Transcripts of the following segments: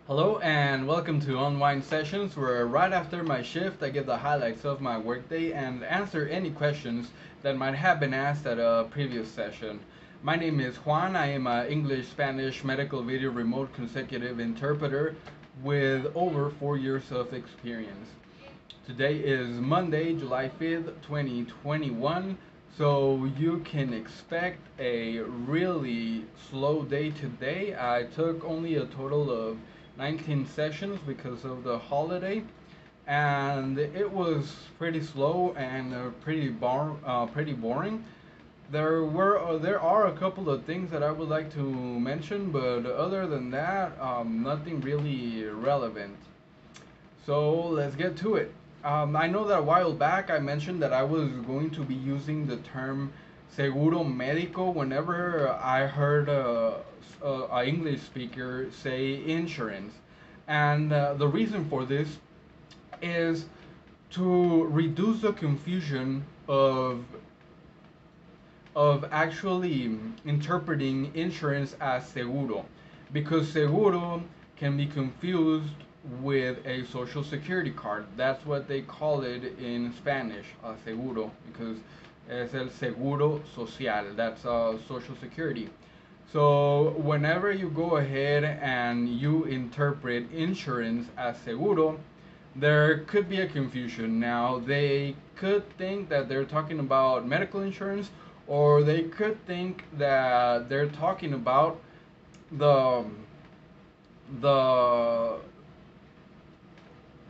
Hello and welcome to Unwind Sessions, where right after my shift I give the highlights of my workday and answer any questions that might have been asked at a previous session. My name is Juan. I am an English Spanish medical video remote consecutive interpreter with over 4 years of experience. Today is Monday, July 5th, 2021, so you can expect a really slow day today. I took only a total of 19 sessions because of the holiday, and it was pretty slow and pretty boring. There are a couple of things that I would like to mention, but other than that, nothing really relevant. So let's get to it. I know that a while back I mentioned that I was going to be using the term seguro médico whenever I heard a English speaker say insurance. And the reason for this is to reduce the confusion of actually interpreting insurance as seguro, because seguro can be confused with a social security card. That's what they call it in Spanish, seguro, because es el seguro social. That's social security. So whenever you go ahead and you interpret insurance as seguro, there could be a confusion. Now, they could think that they're talking about medical insurance, or they could think that they're talking about the the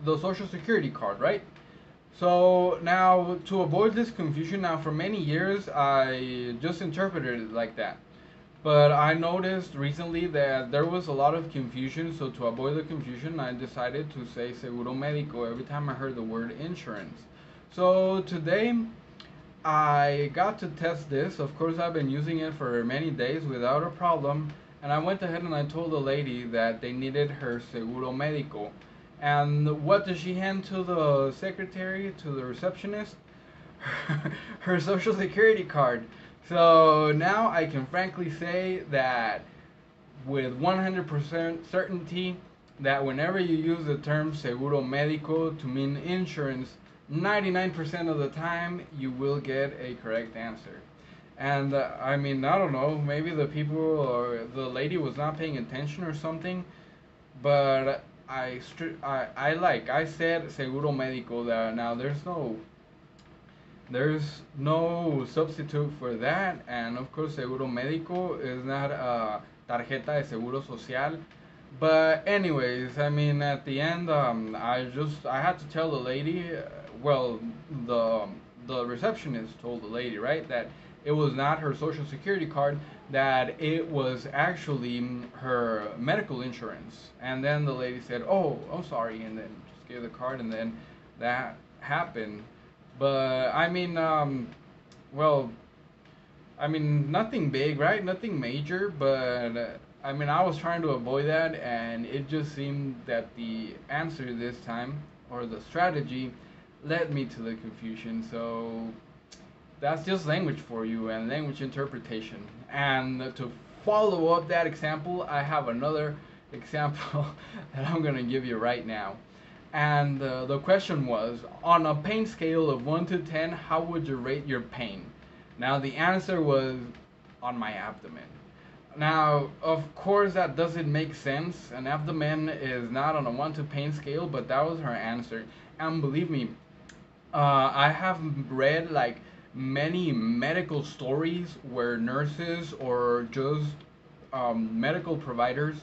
the social security card, right? So now, to avoid this confusion, now for many years I just interpreted it like that. But I noticed recently that there was a lot of confusion, so to avoid the confusion, I decided to say seguro médico every time I heard the word insurance. So today, I got to test this. Of course, I've been using it for many days without a problem, and I went ahead and I told the lady that they needed her seguro médico. And what does she hand to the secretary, to the receptionist? Her social security card. So now I can frankly say that with 100% certainty that whenever you use the term seguro médico to mean insurance, 99% of the time you will get a correct answer. And I mean, I don't know, maybe the people or the lady was not paying attention or something, but I said seguro médico. That now there's no substitute for that, and of course seguro médico is not a tarjeta de seguro social. But anyways, I mean, at the end, I had to tell the lady, well, the the receptionist told the lady, right, that it was not her social security card, that it was actually her medical insurance. And then the lady said, "Oh, I'm sorry," and then just gave the card, and then that happened. But I mean, well, I mean, nothing big, right? Nothing major, but I mean, I was trying to avoid that, and it just seemed that the answer this time, or the strategy, led me to the confusion. So that's just language for you and language interpretation. And to follow up that example, I have another example that I'm going to give you right now. And the question was, on a pain scale of 1 to 10, how would you rate your pain? Now, the answer was on my abdomen. Now, of course, that doesn't make sense. An abdomen is not on a 1 to pain scale, but that was her answer. And believe me, I have read like many medical stories where nurses or just medical providers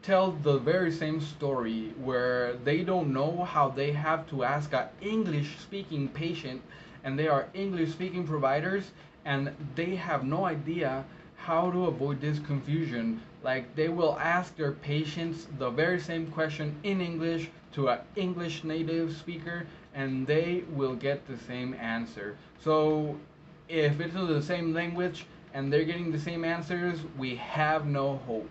tell the very same story where they don't know how they have to ask an English speaking patient, and they are English speaking providers, and they have no idea how to avoid this confusion. Like, they will ask their patients the very same question in English to an English native speaker, and they will get the same answer. So if it's the same language and they're getting the same answers, we have no hope.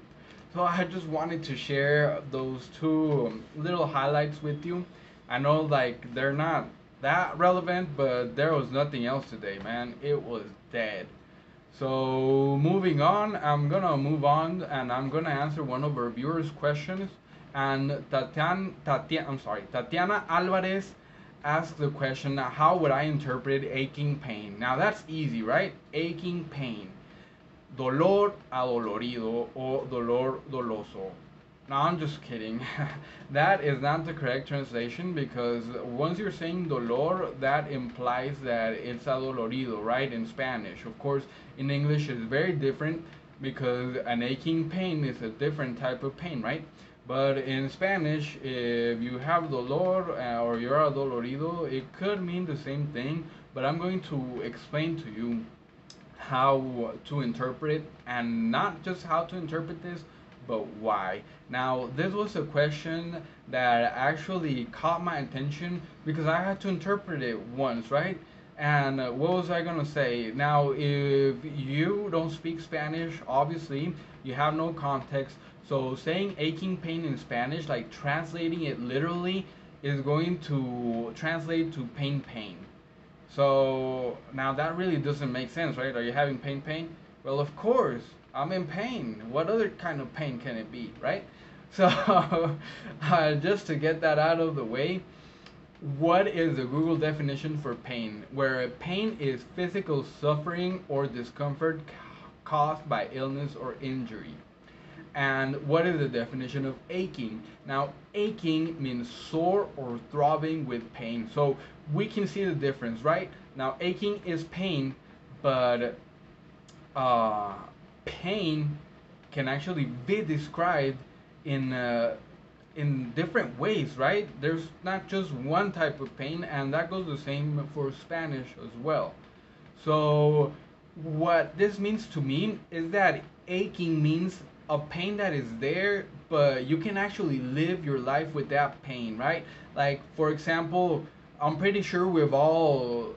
So I just wanted to share those two little highlights with you. I know like they're not that relevant, but there was nothing else today, man. It was dead. So moving on, I'm gonna move on and I'm gonna answer one of our viewers' questions. And Tatiana Alvarez asked the question, how would I interpret aching pain? Now that's easy, right? Aching pain. Dolor adolorido o dolor doloso. No, I'm just kidding. That is not the correct translation, because once you're saying dolor, that implies that it's adolorido, right? In Spanish. Of course, in English it's very different, because an aching pain is a different type of pain, right? But in Spanish, if you have dolor or you're adolorido, it could mean the same thing. But I'm going to explain to you how to interpret, and not just how to interpret this, but why. Now, this was a question that actually caught my attention because I had to interpret it once, right? And what was I gonna say? Now, if you don't speak Spanish, obviously you have no context. So saying aching pain in Spanish, like translating it literally, is going to translate to pain. So now that really doesn't make sense, right? Are you having pain? Well, of course, I'm in pain. What other kind of pain can it be, right? So just to get that out of the way, what is the Google definition for pain? Where pain is physical suffering or discomfort caused by illness or injury. And what is the definition of aching? Now, aching means sore or throbbing with pain. So we can see the difference, right? Now, aching is pain, but pain can actually be described in different ways, right? There's not just one type of pain, and that goes the same for Spanish as well. So what this means to me is that aching means a pain that is there, but you can actually live your life with that pain, right? Like, for example, I'm pretty sure we've all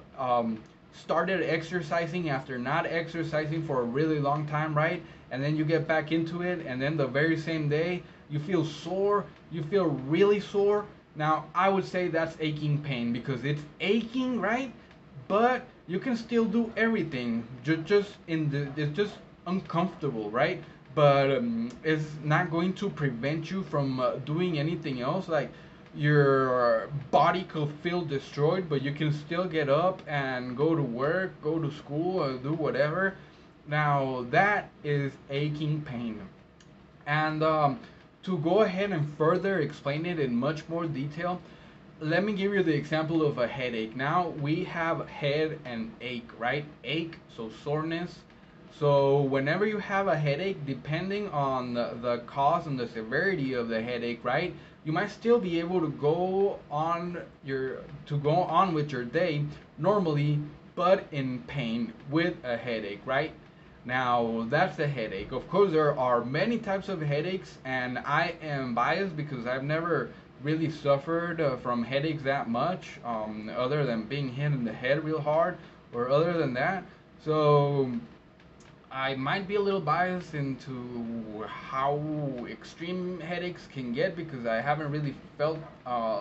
started exercising after not exercising for a really long time, right? And then you get back into it, and then the very same day you feel sore, you feel really sore. Now, I would say that's aching pain, because it's aching, right? But you can still do everything. It's just uncomfortable, right? But it's not going to prevent you from doing anything else. Like, your body could feel destroyed, but you can still get up and go to work, go to school, or do whatever. Now, that is aching pain. And to go ahead and further explain it in much more detail, let me give you the example of a headache. Now, we have head and ache, right? Ache, so soreness. So whenever you have a headache, depending on the cause and the severity of the headache, right, you might still be able to go on with your day normally, but in pain with a headache, right? Now, that's the headache. Of course, there are many types of headaches, and I am biased because I've never really suffered from headaches that much, other than being hit in the head real hard, or other than that. So I might be a little biased into how extreme headaches can get, because I haven't really felt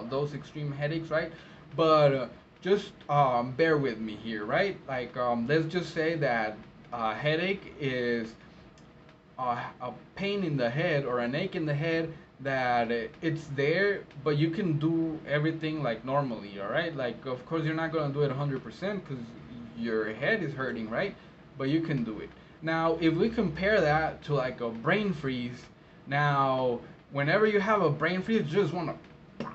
those extreme headaches, right? But just bear with me here, right? Like, let's just say that a headache is a pain in the head or an ache in the head, that it's there, but you can do everything like normally, all right? Like, of course, you're not going to do it 100% because your head is hurting, right? But you can do it. Now, if we compare that to like a brain freeze, now, whenever you have a brain freeze, you just want to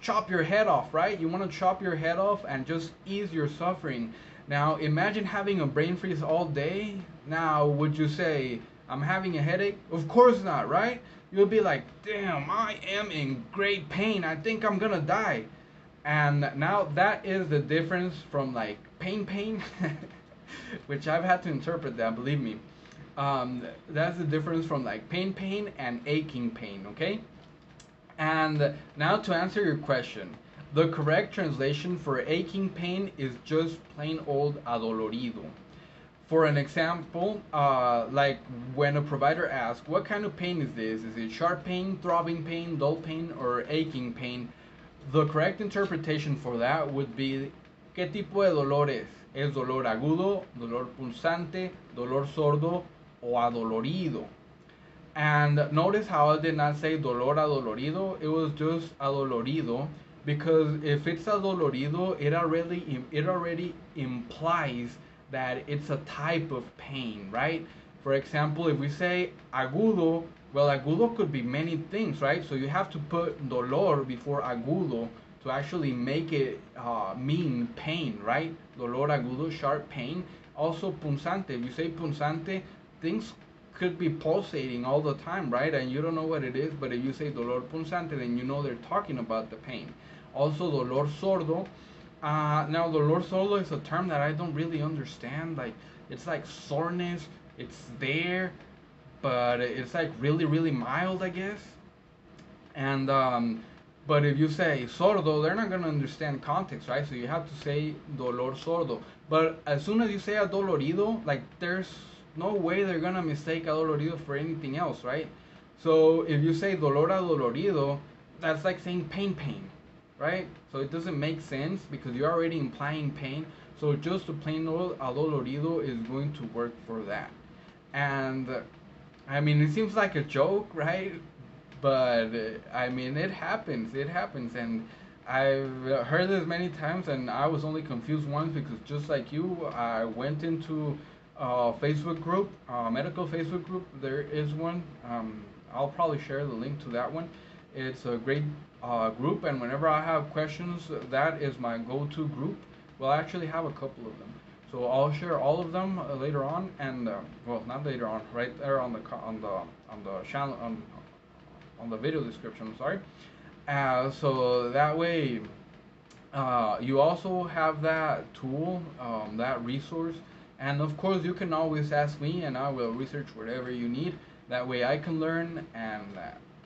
chop your head off, right? You want to chop your head off and just ease your suffering. Now, imagine having a brain freeze all day. Now, would you say, I'm having a headache? Of course not, right? You'll be like, damn, I am in great pain. I think I'm gonna die. And now that is the difference from like pain, which I've had to interpret that, believe me. That's the difference from like pain and aching pain, okay? And now to answer your question, the correct translation for aching pain is just plain old adolorido. For an example, like when a provider asks, what kind of pain is this? Is it sharp pain, throbbing pain, dull pain, or aching pain? The correct interpretation for that would be, ¿qué tipo de dolor es? ¿Es dolor agudo, dolor pulsante, dolor sordo o adolorido? And notice how I did not say dolor adolorido. It was just adolorido, because if it's adolorido, it already implies that it's a type of pain, right? For example, if we say agudo, well, agudo could be many things, right? So you have to put dolor before agudo to actually make it mean pain, right? Dolor agudo, sharp pain. Also punzante. If you say punzante, things could be pulsating all the time, right? And you don't know what it is, but if you say dolor punzante, then you know they're talking about the pain. Also, dolor sordo. Now, dolor sordo is a term that I don't really understand. Like, it's like soreness, it's there, but it's like really, really mild, I guess. And but if you say sordo, they're not gonna understand context, right? So you have to say dolor sordo. But as soon as you say adolorido, like there's no way they're gonna mistake adolorido for anything else, right? So if you say dolor adolorido, that's like saying pain, right? So it doesn't make sense because you're already implying pain. So just a plain old adolorido is going to work for that. And I mean, it seems like a joke, right? But I mean, it happens. It happens, and I've heard this many times, and I was only confused once because just like you, I went into a Facebook group, a medical Facebook group. There is one. I'll probably share the link to that one. It's a great group, and whenever I have questions, that is my go-to group. Well, I actually have a couple of them. So I'll share all of them later on, and well, not later on, right there on the channel on the video description. I'm sorry. So that way, you also have that tool, that resource, and of course you can always ask me, and I will research whatever you need. That way I can learn and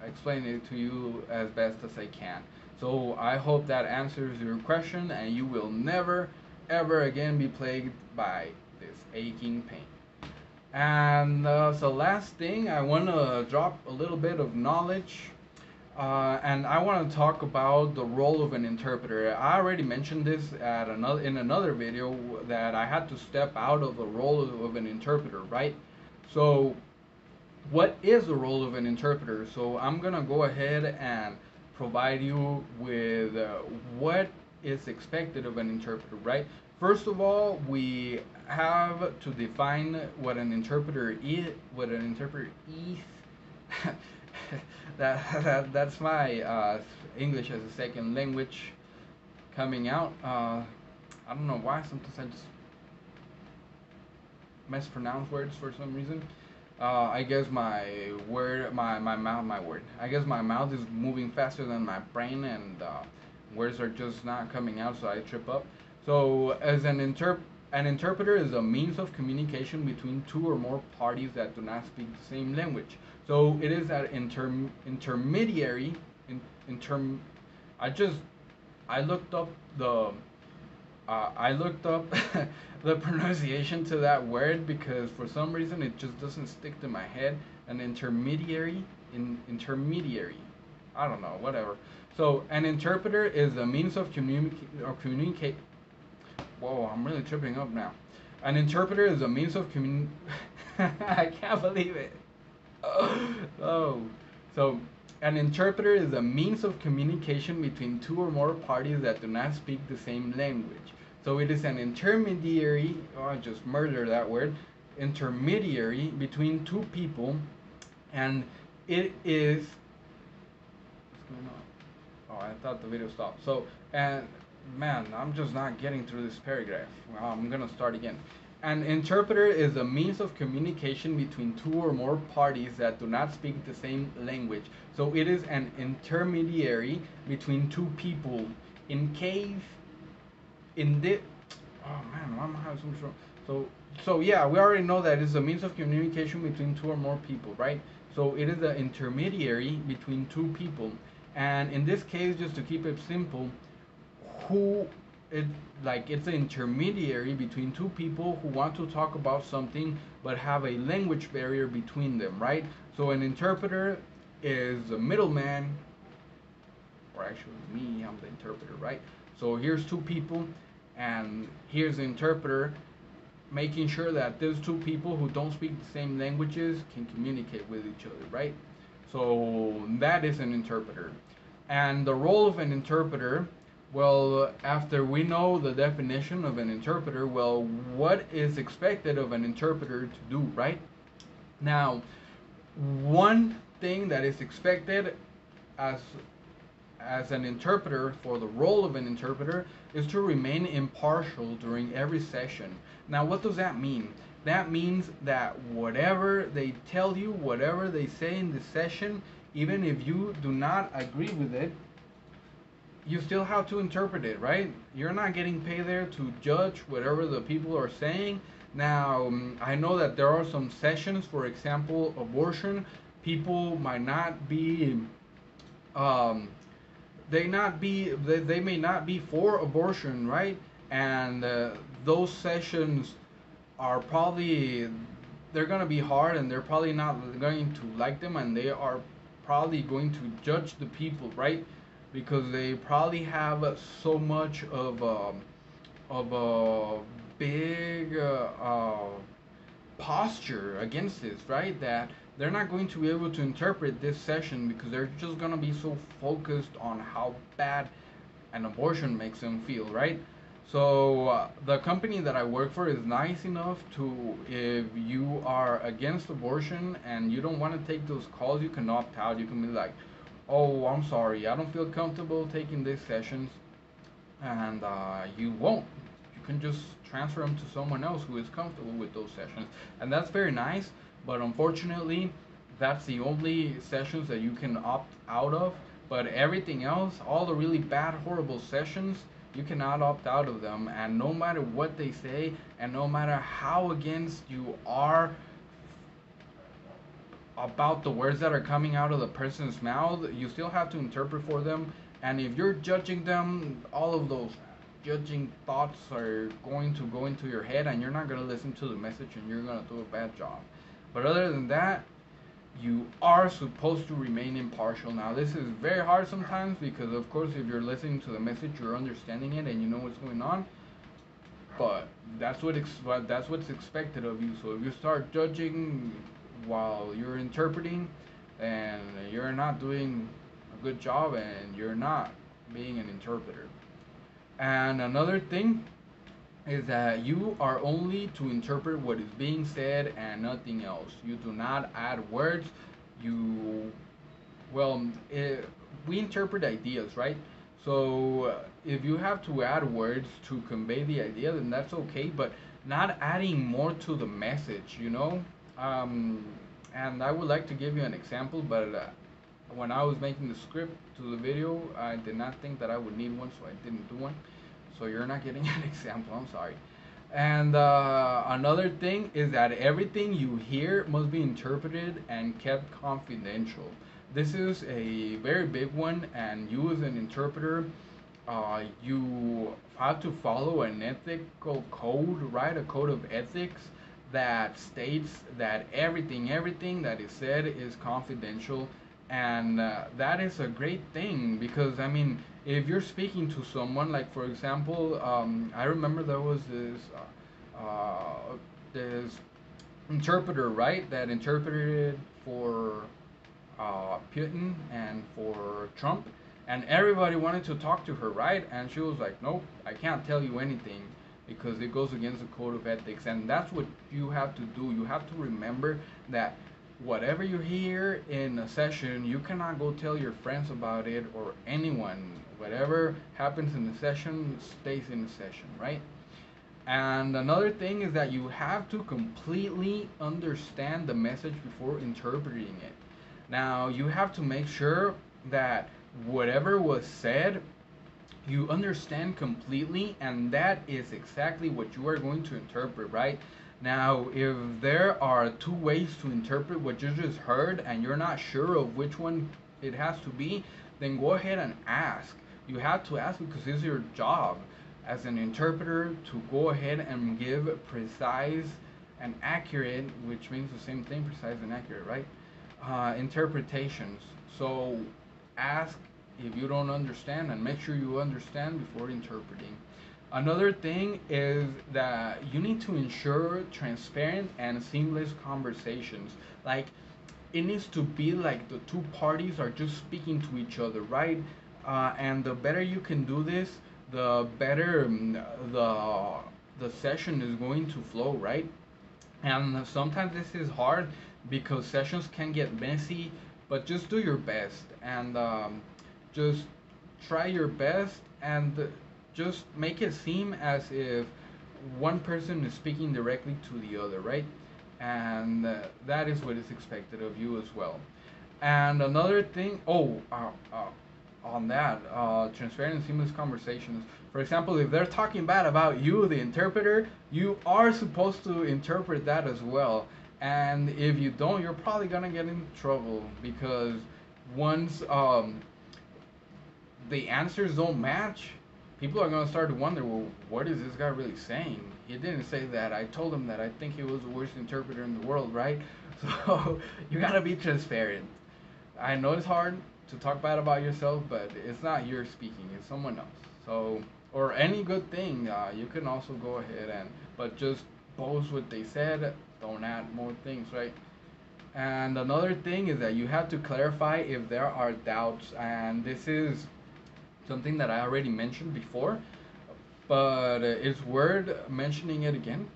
explain it to you as best as I can. So I hope that answers your question, and you will never ever again be plagued by this aching pain. And so last thing, I want to drop a little bit of knowledge, and I want to talk about the role of an interpreter. I already mentioned this in another video that I had to step out of the role of an interpreter, right? So what is the role of an interpreter? So I'm gonna go ahead and provide you with what is expected of an interpreter, right? First of all, we have to define what an interpreter is. What an interpreter is. That's my English as a second language coming out. I don't know why. Sometimes I just mispronounce words for some reason. I guess my mouth. I guess my mouth is moving faster than my brain, and words are just not coming out, so I trip up. So, as an interpreter is a means of communication between two or more parties that do not speak the same language. So it is an intermediary. In, interm. I just I looked up the I looked up the pronunciation to that word because for some reason it just doesn't stick to my head. An intermediary. I don't know, whatever. So an interpreter is a means of communicate. Whoa, I'm really tripping up now. An interpreter is a means of I can't believe it. Oh, so an interpreter is a means of communication between two or more parties that do not speak the same language. So it is an intermediary, oh, I just murdered that word, intermediary between two people, and it is, what's going on? Oh, I thought the video stopped. So, and man, I'm just not getting through this paragraph. Well, I'm gonna start again. An interpreter is a means of communication between two or more parties that do not speak the same language. So it is an intermediary between two people. In case, in this, oh man, I'm having some trouble. So yeah, we already know that it's a means of communication between two or more people, right? So it is an intermediary between two people. And in this case, just to keep it simple, who it like it's an intermediary between two people who want to talk about something but have a language barrier between them, right? So an interpreter is a middleman, or actually me, I'm the interpreter, right? So here's two people, and here's the interpreter, making sure that those two people who don't speak the same languages can communicate with each other, right? So that is an interpreter. And the role of an interpreter, well, after we know the definition of an interpreter, well, what is expected of an interpreter to do, right? Now, one thing that is expected as an interpreter, for the role of an interpreter, is to remain impartial during every session. Now, what does that mean? That means that whatever they tell you, whatever they say in the session, even if you do not agree with it, you still have to interpret it, right? You're not getting paid there to judge whatever the people are saying. Now, I know that there are some sessions, for example, abortion. People might not be um, they may not be for abortion, right? And those sessions are probably, they're going to be hard, and they're probably not going to like them, and they are probably going to judge the people, right? Because they probably have so much of a big posture against this, right? That they're not going to be able to interpret this session because they're just going to be so focused on how bad an abortion makes them feel, right? So the company that I work for is nice enough to, if you are against abortion and you don't want to take those calls, you can opt out. You can be like, oh, I'm sorry, I don't feel comfortable taking these sessions, and you won't. You can just transfer them to someone else who is comfortable with those sessions, and that's very nice. But unfortunately, that's the only sessions that you can opt out of. But everything else, all the really bad, horrible sessions, you cannot opt out of them. And no matter what they say, and no matter how against you are about the words that are coming out of the person's mouth, you still have to interpret for them. And if you're judging them, all of those judging thoughts are going to go into your head, and you're not going to listen to the message, and you're going to do a bad job. But other than that, you are supposed to remain impartial. Now, this is very hard sometimes because, of course, if you're listening to the message, you're understanding it and you know what's going on. But that's that's what's expected of you. So if you start judging while you're interpreting, and you're not doing a good job, and you're not being an interpreter. And another thing is that you are only to interpret what is being said and nothing else. You do not add words. You, well, we interpret ideas, right? So if you have to add words to convey the idea, then that's okay, but not adding more to the message, you know? And I would like to give you an example, but when I was making the script to the video, I did not think that I would need one, so I didn't do one. So you're not getting an example, I'm sorry. And another thing is that everything you hear must be interpreted and kept confidential. This is a very big one, and you as an interpreter, you have to follow an ethical code, right? A code of ethics that states that everything that is said is confidential. And that is a great thing, because I mean, if you're speaking to someone, like for example, I remember there was this interpreter, right, that interpreted for Putin and for Trump, and everybody wanted to talk to her, right? And she was like, nope, I can't tell you anything because it goes against the code of ethics. And that's what you have to do. You have to remember that whatever you hear in a session, you cannot go tell your friends about it or anyone. Whatever happens in the session stays in the session, right? And another thing is that you have to completely understand the message before interpreting it. Now, you have to make sure that whatever was said, you understand completely, and that is exactly what you are going to interpret, right? Now, if there are two ways to interpret what you just heard and you're not sure of which one it has to be, then go ahead and ask. You have to ask because it's your job as an interpreter to go ahead and give precise and accurate, which means the same thing, precise and accurate, right? Interpretations. So ask if you don't understand, and make sure you understand before interpreting. Another thing is that you need to ensure transparent and seamless conversations. Like, it needs to be like the two parties are just speaking to each other, right? And the better you can do this, the better the session is going to flow, right? And sometimes this is hard because sessions can get messy, but just do your best and just try your best and just make it seem as if one person is speaking directly to the other, right? And that is what is expected of you as well. And another thing, on that, transparent and seamless conversations. For example, if they're talking bad about you, the interpreter, you are supposed to interpret that as well. And if you don't, you're probably gonna get in trouble because once the answers don't match, people are gonna start to wonder, well, what is this guy really saying? He didn't say that. I told him that I think he was the worst interpreter in the world, right? So you gotta be transparent. I know it's hard to talk bad about yourself, but it's not your speaking, it's someone else. So, or any good thing, you can also go ahead and, but just post what they said, don't add more things, right? And another thing is that you have to clarify if there are doubts, and this is something that I already mentioned before, but it's worth mentioning it again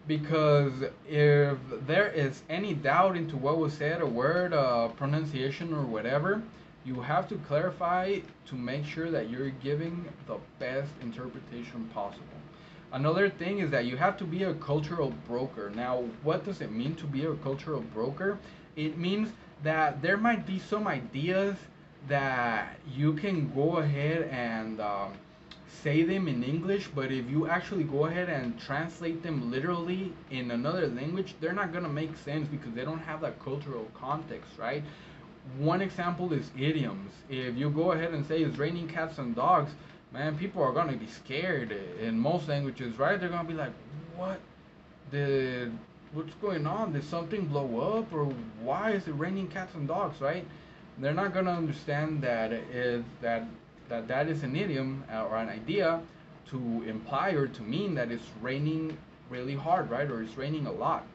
because if there is any doubt into what was said, a word, pronunciation, or whatever, you have to clarify to make sure that you're giving the best interpretation possible. Another thing is that you have to be a cultural broker. Now, what does it mean to be a cultural broker? It means that there might be some ideas that you can go ahead and say them in English, but if you actually go ahead and translate them literally in another language, they're not gonna make sense because they don't have that cultural context, right? One example is idioms. If you go ahead and say it's raining cats and dogs, man, people are gonna be scared in most languages, right? They're gonna be like, what? Did what's going on? Did something blow up, or why is it raining cats and dogs, right? They're not gonna understand that is that is an idiom or an idea to imply or to mean that it's raining really hard, right? Or it's raining a lot.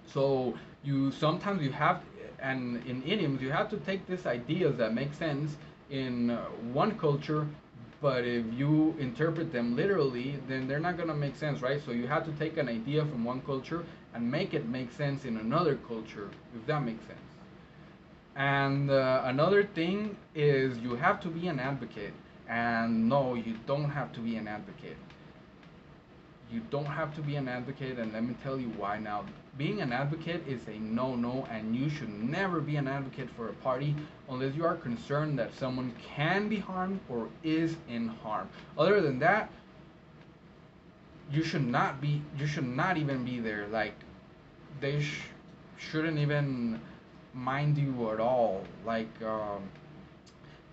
So you sometimes you have, and in idioms you have to take these ideas that make sense in one culture, but if you interpret them literally, then they're not gonna make sense, right? So you have to take an idea from one culture and make it make sense in another culture, if that makes sense. And another thing is you have to be an advocate. And no, you don't have to be an advocate. You don't have to be an advocate, and let me tell you why now. Being an advocate is a no-no, and you should never be an advocate for a party unless you are concerned that someone can be harmed or is in harm. Other than that, you should not even be there. Like, they shouldn't even mind you at all. Like,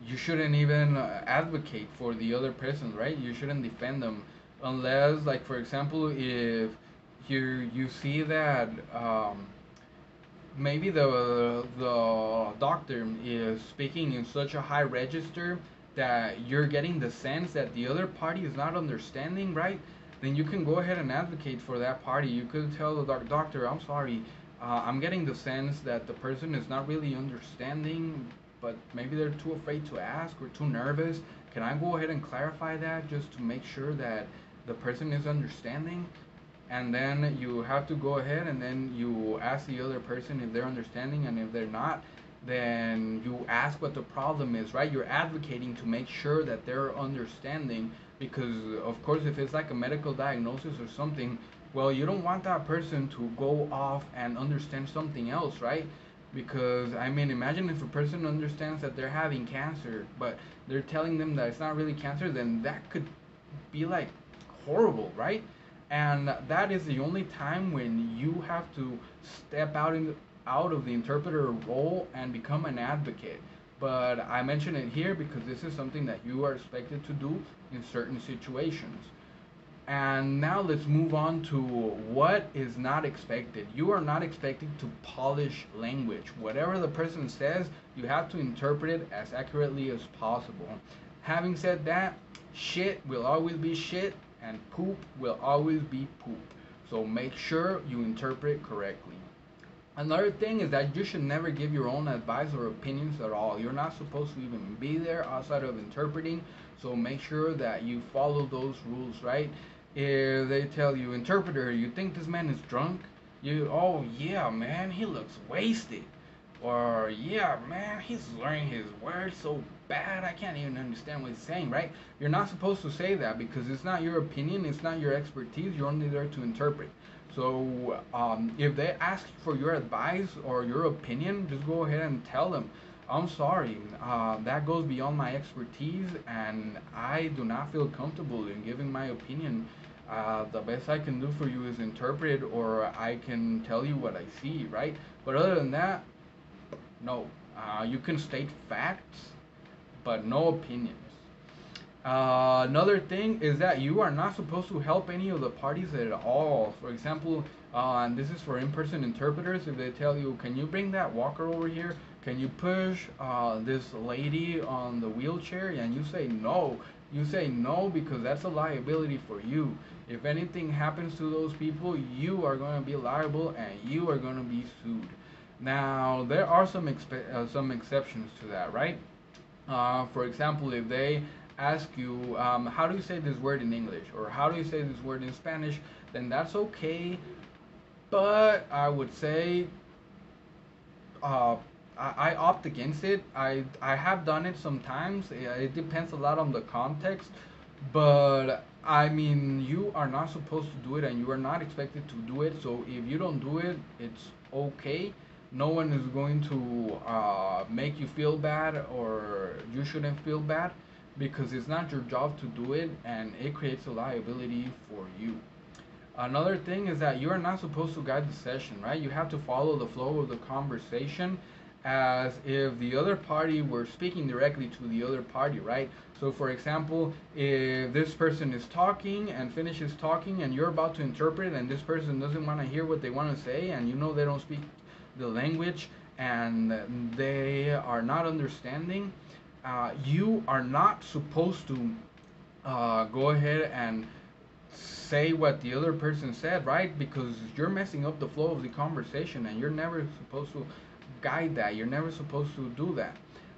you shouldn't even advocate for the other person, right? You shouldn't defend them unless, like, for example, if you see that maybe the doctor is speaking in such a high register that you're getting the sense that the other party is not understanding, right? Then you can go ahead and advocate for that party. You could tell the doctor, I'm sorry, I'm getting the sense that the person is not really understanding, but maybe they're too afraid to ask or too nervous. Can I go ahead and clarify that just to make sure that the person is understanding? And then you have to go ahead and then you ask the other person if they're understanding, and if they're not, then you ask what the problem is, right? You're advocating to make sure that they're understanding, because of course if it's like a medical diagnosis or something, well, you don't want that person to go off and understand something else, right? Because I mean, imagine if a person understands that they're having cancer, but they're telling them that it's not really cancer, then that could be like horrible, right? And that is the only time when you have to step out of the interpreter role and become an advocate. But I mention it here because this is something that you are expected to do in certain situations. And now let's move on to what is not expected. You are not expected to polish language. Whatever the person says, you have to interpret it as accurately as possible. Having said that, shit will always be shit, and poop will always be poop. So make sure you interpret correctly. Another thing is that you should never give your own advice or opinions at all. You're not supposed to even be there outside of interpreting, so make sure that you follow those rules, right? If they tell you, interpreter, you think this man is drunk? Oh yeah, man, he looks wasted. Or, yeah, man, he's learning his words so bad, I can't even understand what he's saying, right? You're not supposed to say that because it's not your opinion, it's not your expertise, you're only there to interpret. So, if they ask for your advice or your opinion, just go ahead and tell them, I'm sorry, that goes beyond my expertise, and I do not feel comfortable in giving my opinion. The best I can do for you is interpret, or I can tell you what I see, right? But other than that, no. You can state facts, but no opinions. Another thing is that you are not supposed to help any of the parties at all. For example, and this is for in-person interpreters, if they tell you, can you bring that walker over here? Can you push this lady on the wheelchair? And you say no. You say no because that's a liability for you. If anything happens to those people, you are going to be liable and you are going to be sued. Now, there are some exceptions to that, right? For example, if they ask you, how do you say this word in English? Or how do you say this word in Spanish? Then that's okay. But I would say uh, I opt against it. I have done it sometimes. It depends a lot on the context. But I mean, you are not supposed to do it and you are not expected to do it. So if you don't do it, it's okay. No one is going to make you feel bad, or you shouldn't feel bad, because it's not your job to do it and it creates a liability for you. Another thing is that you are not supposed to guide the session, right? You have to follow the flow of the conversation as if the other party were speaking directly to the other party, right? So for example, if this person is talking and finishes talking and you're about to interpret and this person doesn't want to hear what they want to say and you know they don't speak the language and they are not understanding, you are not supposed to go ahead and say what the other person said, right? Because you're messing up the flow of the conversation and you're never supposed to guide that. You're never supposed to do that.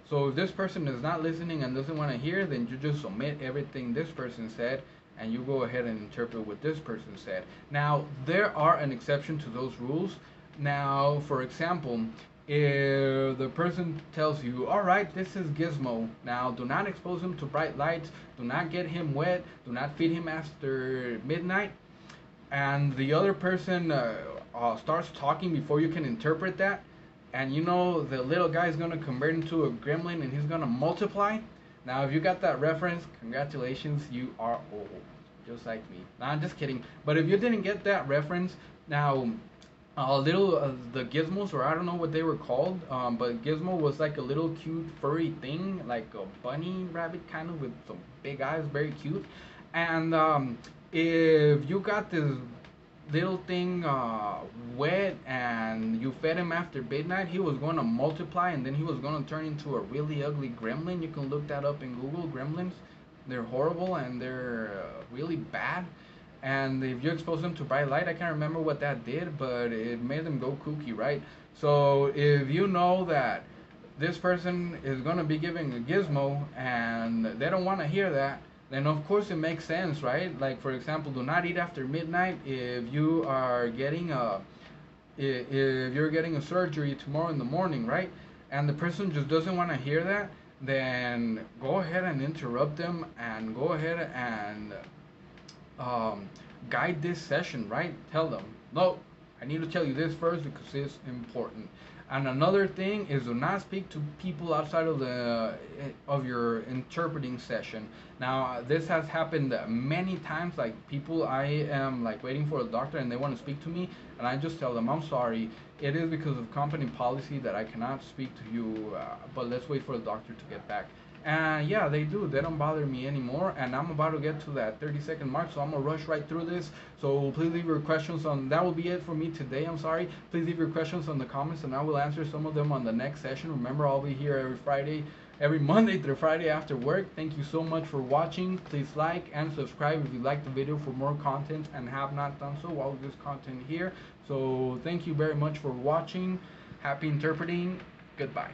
So if this person is not listening and doesn't want to hear, then you just omit everything this person said and you go ahead and interpret what this person said. Now, there are an exception to those rules. Now, for example, if the person tells you, all right, this is Gizmo, now do not expose him to bright lights, do not get him wet, do not feed him after midnight, and the other person starts talking before you can interpret that, and you know the little guy is going to convert into a gremlin and he's going to multiply. Now, if you got that reference, congratulations, you are old, just like me. Nah, I'm just kidding. But if you didn't get that reference, now, the gizmos, or I don't know what they were called, but Gizmo was like a little cute furry thing, like a bunny rabbit kind of with some big eyes, very cute. And if you got this little thing wet and you fed him after midnight, he was going to multiply and then he was going to turn into a really ugly gremlin. You can look that up in Google, gremlins. They're horrible and they're really bad. And if you expose them to bright light, I can't remember what that did, but it made them go kooky, right? So if you know that this person is going to be giving a gizmo and they don't want to hear that, then of course it makes sense, right? Like, for example, do not eat after midnight if you are getting if you're getting a surgery tomorrow in the morning, right? And the person just doesn't want to hear that, then go ahead and interrupt them and go ahead and guide this session, right? Tell them, no, I need to tell you this first because it's important. And another thing is, do not speak to people outside of your interpreting session. Now, this has happened many times. Like, people, I am like waiting for a doctor and they want to speak to me, and I just tell them, I'm sorry, it is because of company policy that I cannot speak to you, but let's wait for the doctor to get back. And yeah, they do. They don't bother me anymore. And I'm about to get to that 30-second mark, so I'm going to rush right through this. So please leave your questions on, that will be it for me today. I'm sorry. Please leave your questions on the comments, and I will answer some of them on the next session. Remember, I'll be here every Friday every Monday through Friday after work. Thank you so much for watching. Please like and subscribe if you like the video for more content and have not done so while this content here. So thank you very much for watching. Happy interpreting. Goodbye.